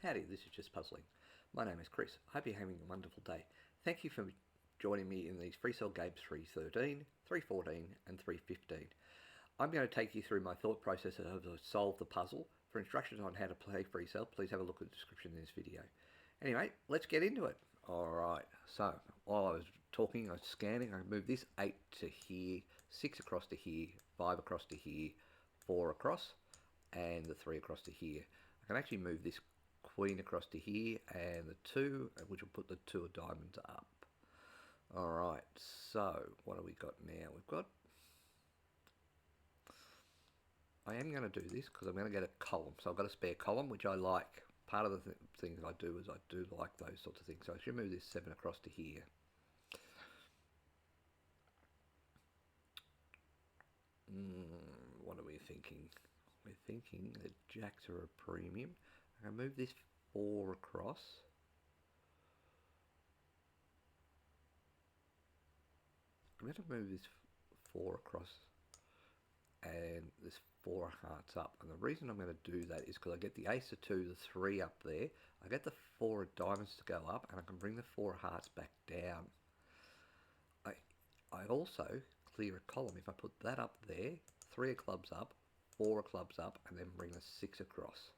Howdy, this is Just Puzzling. My name is Chris. I hope you're having a wonderful day. Thank you for joining me in these Freecell Games 313, 314 and 315. I'm going to take you through my thought process as I solve the puzzle. For instructions on how to play Freecell, please have a look at the description in this video. Anyway, let's get into it. Alright, so while I was talking, I was scanning, I moved this 8 to here, 6 across to here, 5 across to here, 4 across, and the 3 across to here. I can actually move this queen across to here and the 2, which will put the 2 of diamonds up. Alright, so what have we got now? We've got, I am going to do this because I'm going to get a column. So I've got a spare column, which I like. Part of the things I do is I do like those sorts of things. So I should move this 7 across to here. What are we thinking? We're thinking that jacks are a premium. I'm going to move this 4 across. I'm going to move this 4 across and this 4 hearts up. And the reason I'm going to do that is because I get the ace of 2, the 3 up there. I get the 4 of diamonds to go up, and I can bring the 4 hearts back down. I also clear a column. If I put that up there, 3 of clubs up, 4 of clubs up, and then bring the 6 across.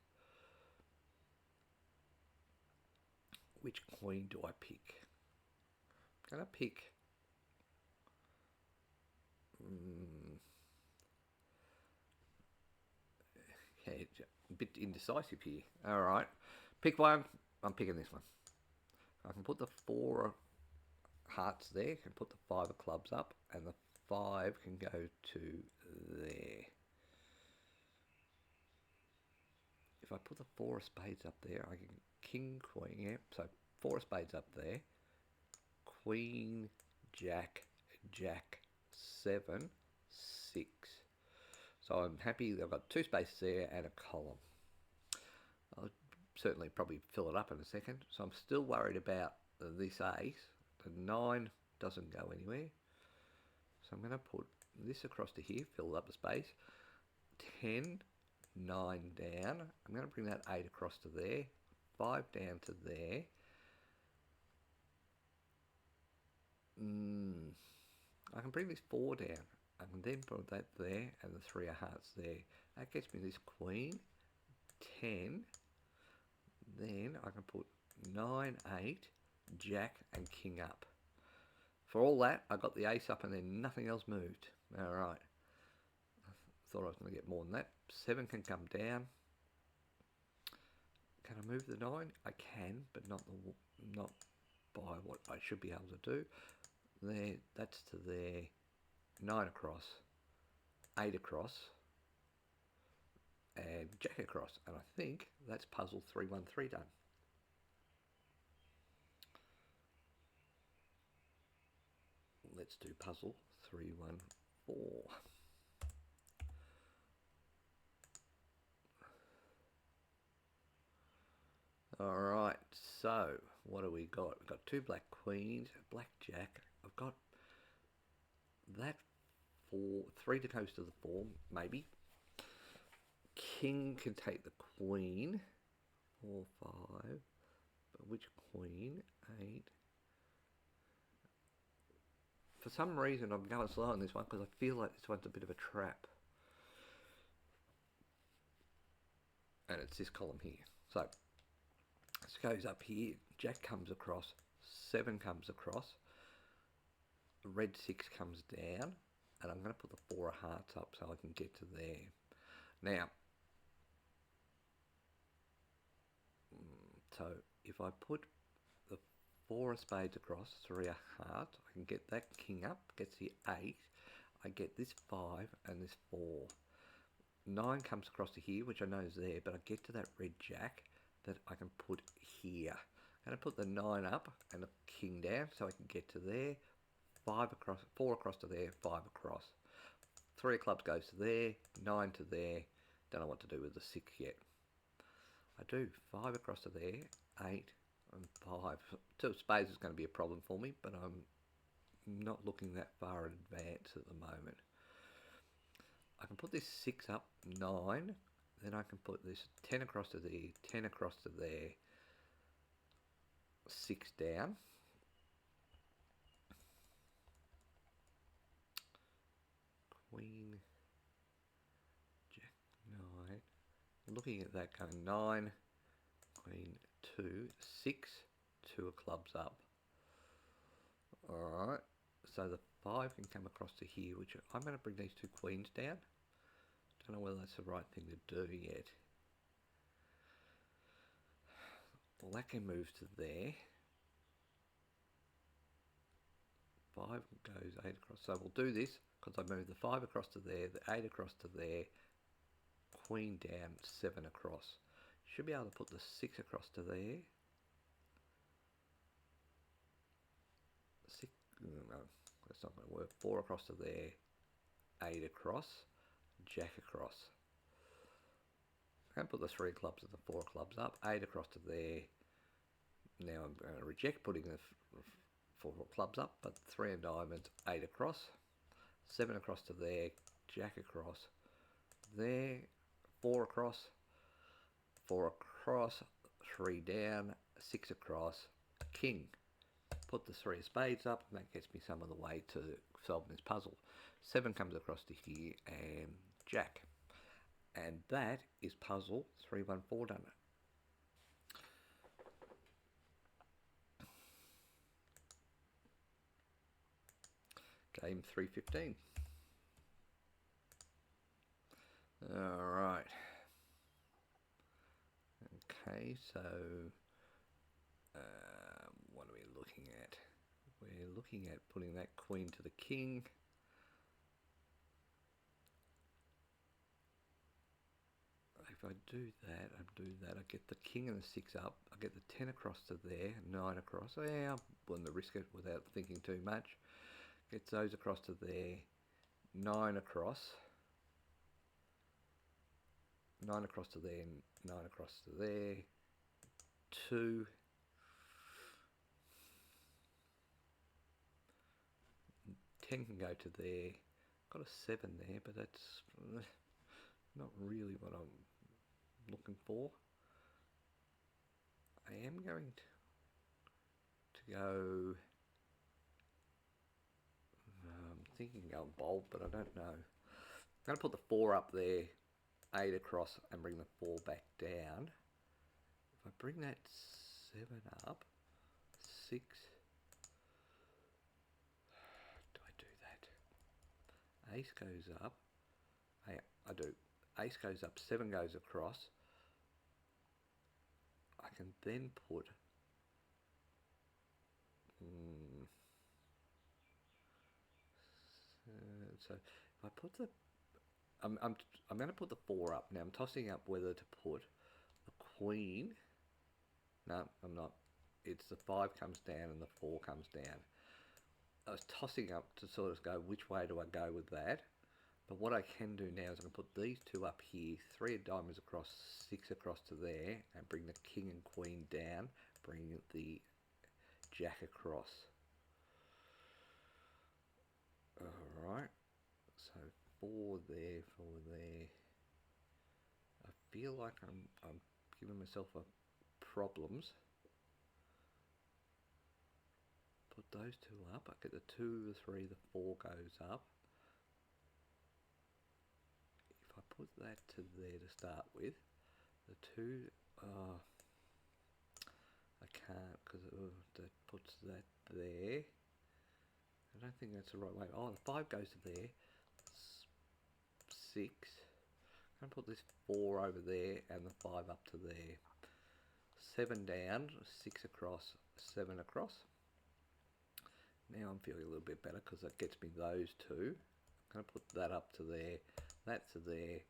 Which queen do I pick? I'm going to pick... Okay, a bit indecisive here. Alright, pick one. I'm picking this one. I can put the 4 hearts there, can put the 5 of clubs up, and the 5 can go to there. If I put the 4 of spades up there, I can king, queen, yeah, so 4 of spades up there, queen, jack, jack, 7, 6. So I'm happy that I've got 2 spaces there and a column. I'll certainly probably fill it up in a second. So I'm still worried about this ace. The 9 doesn't go anywhere. So I'm going to put this across to here, fill up the space. 10, 9 down. I'm going to bring that 8 across to there. 5 down to there. I can bring this 4 down. I can then put that there and the 3 of hearts there. That gets me this queen, 10. Then I can put 9, 8, jack and king up. For all that, I got the ace up and then nothing else moved. Alright. I thought I was going to get more than that. 7 can come down. Can I move the 9? I can, but not by what I should be able to do. There, that's to there. 9 across, 8 across, and jack across. And I think that's puzzle 313 done. Let's do puzzle 314. Alright, so what do we got? We've got 2 black queens, a black jack. I've got that 3 to goes to the 4, maybe. King can take the queen. 4, 5. But which queen? 8. For some reason I'm going slow on this one because I feel like this one's a bit of a trap. And it's this column here. So this goes up here. Jack comes across. 7 comes across. Red 6 comes down, and I'm going to put the 4 of hearts up so I can get to there. Now, so if I put the 4 of spades across, 3 of hearts, I can get that king up, gets the 8, I get this 5 and this 4. 9 comes across to here, which I know is there, but I get to that red jack that I can put here. I'm going to put the 9 up and the king down so I can get to there. 5 across, 4 across to there, 5 across. 3 of clubs goes to there, 9 to there. Don't know what to do with the 6 yet. I do 5 across to there, 8 and 5. 2 of spades is going to be a problem for me, but I'm not looking that far in advance at the moment. I can put this 6 up, 9, Then I can put this 10 across to there, 10 across to there, 6 down. Queen, Jack, 9. Looking at that going 9, Queen, 2, 6, 2 of clubs up. Alright, so the 5 can come across to here, which I'm going to bring these 2 queens down. Don't know whether that's the right thing to do yet. Black can move to there. 5 goes 8 across. So we'll do this because I moved the 5 across to there, the 8 across to there, Queen down, 7 across. Should be able to put the 6 across to there. 6, no, that's not going to work. 4 across to there, 8 across, Jack across. I'm going to put the 3 clubs and the 4 clubs up, 8 across to there. Now I'm going to reject putting the 4 clubs up, but 3 of diamonds, 8 across, 7 across to there, Jack across, there, 4 across, 4 across, 3 down, 6 across, King. Put the 3 of spades up, and that gets me some of the way to solving this puzzle. 7 comes across to here, and Jack. And that is puzzle 314 done. Game 315. Alright. Okay, so what are we looking at? We're looking at putting that queen to the king. If I do that, I get the king and the 6 up. I get the 10 across to there, 9 across. Oh, yeah, I'm willing to risk it without thinking too much. Gets those across to there, 9 across. 9 across to there, 9 across to there, 2. Ten can go to there. Got a 7 there, but that's not really what I'm looking for. I am going to go. I'm thinking go bold, but I don't know. I'm going to put the 4 up there, 8 across, and bring the 4 back down. If I bring that 7 up, 6. Do I do that? Ace goes up. I do. Ace goes up, 7 goes across. I can then put so if I put the I'm going to put the 4 up. Now I'm tossing up whether to put the queen. No, I'm not. It's the 5 comes down and the 4 comes down. I was tossing up to sort of go, which way do I go with that? But what I can do now is I can put these 2 up here, 3 of diamonds across, 6 across to there, and bring the king and queen down, bring the jack across. Alright, so 4 there, 4 there. I feel like I'm giving myself problems. Put those 2 up, I get the 2, the 3, the 4 goes up. If I put that to there to start with, the 2, I can't because that puts that there. I don't think that's the right way. Oh, the 5 goes to there. 6. I'm going to put this 4 over there and the 5 up to there. 7 down, 6 across, 7 across. Now I'm feeling a little bit better because that gets me those 2. I'm going to put that up to there. That's to there.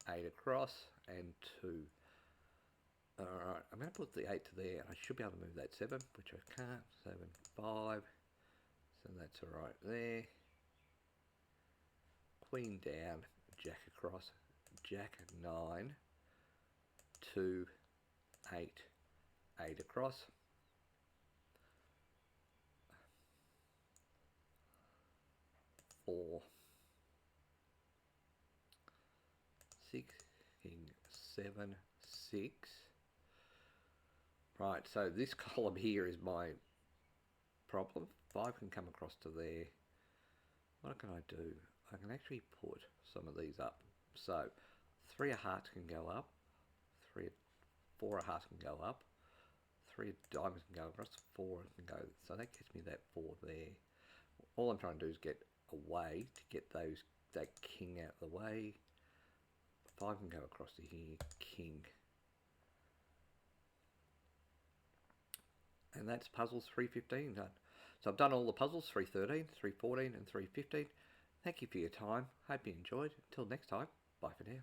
8 across and 2. Alright, I'm going to put the 8 to there. I should be able to move that 7, which I can't. 7, 5. So that's alright there. Queen down, jack across, jack 9, 2, 8, 8 across. 4, 6, king 7, 6. Right, so this column here is my problem. 5 can come across to there. What can I do? I can actually put some of these up. So 3 of hearts can go up. 4 of hearts can go up. 3 of diamonds can go across. 4 can go. So that gets me that 4 there. All I'm trying to do is get away to get that king out of the way. 5 can go across to here. King. And that's puzzles 315 done. So I've done all the puzzles, 313, 314 and 315. Thank you for your time. Hope you enjoyed. Until next time, bye for now.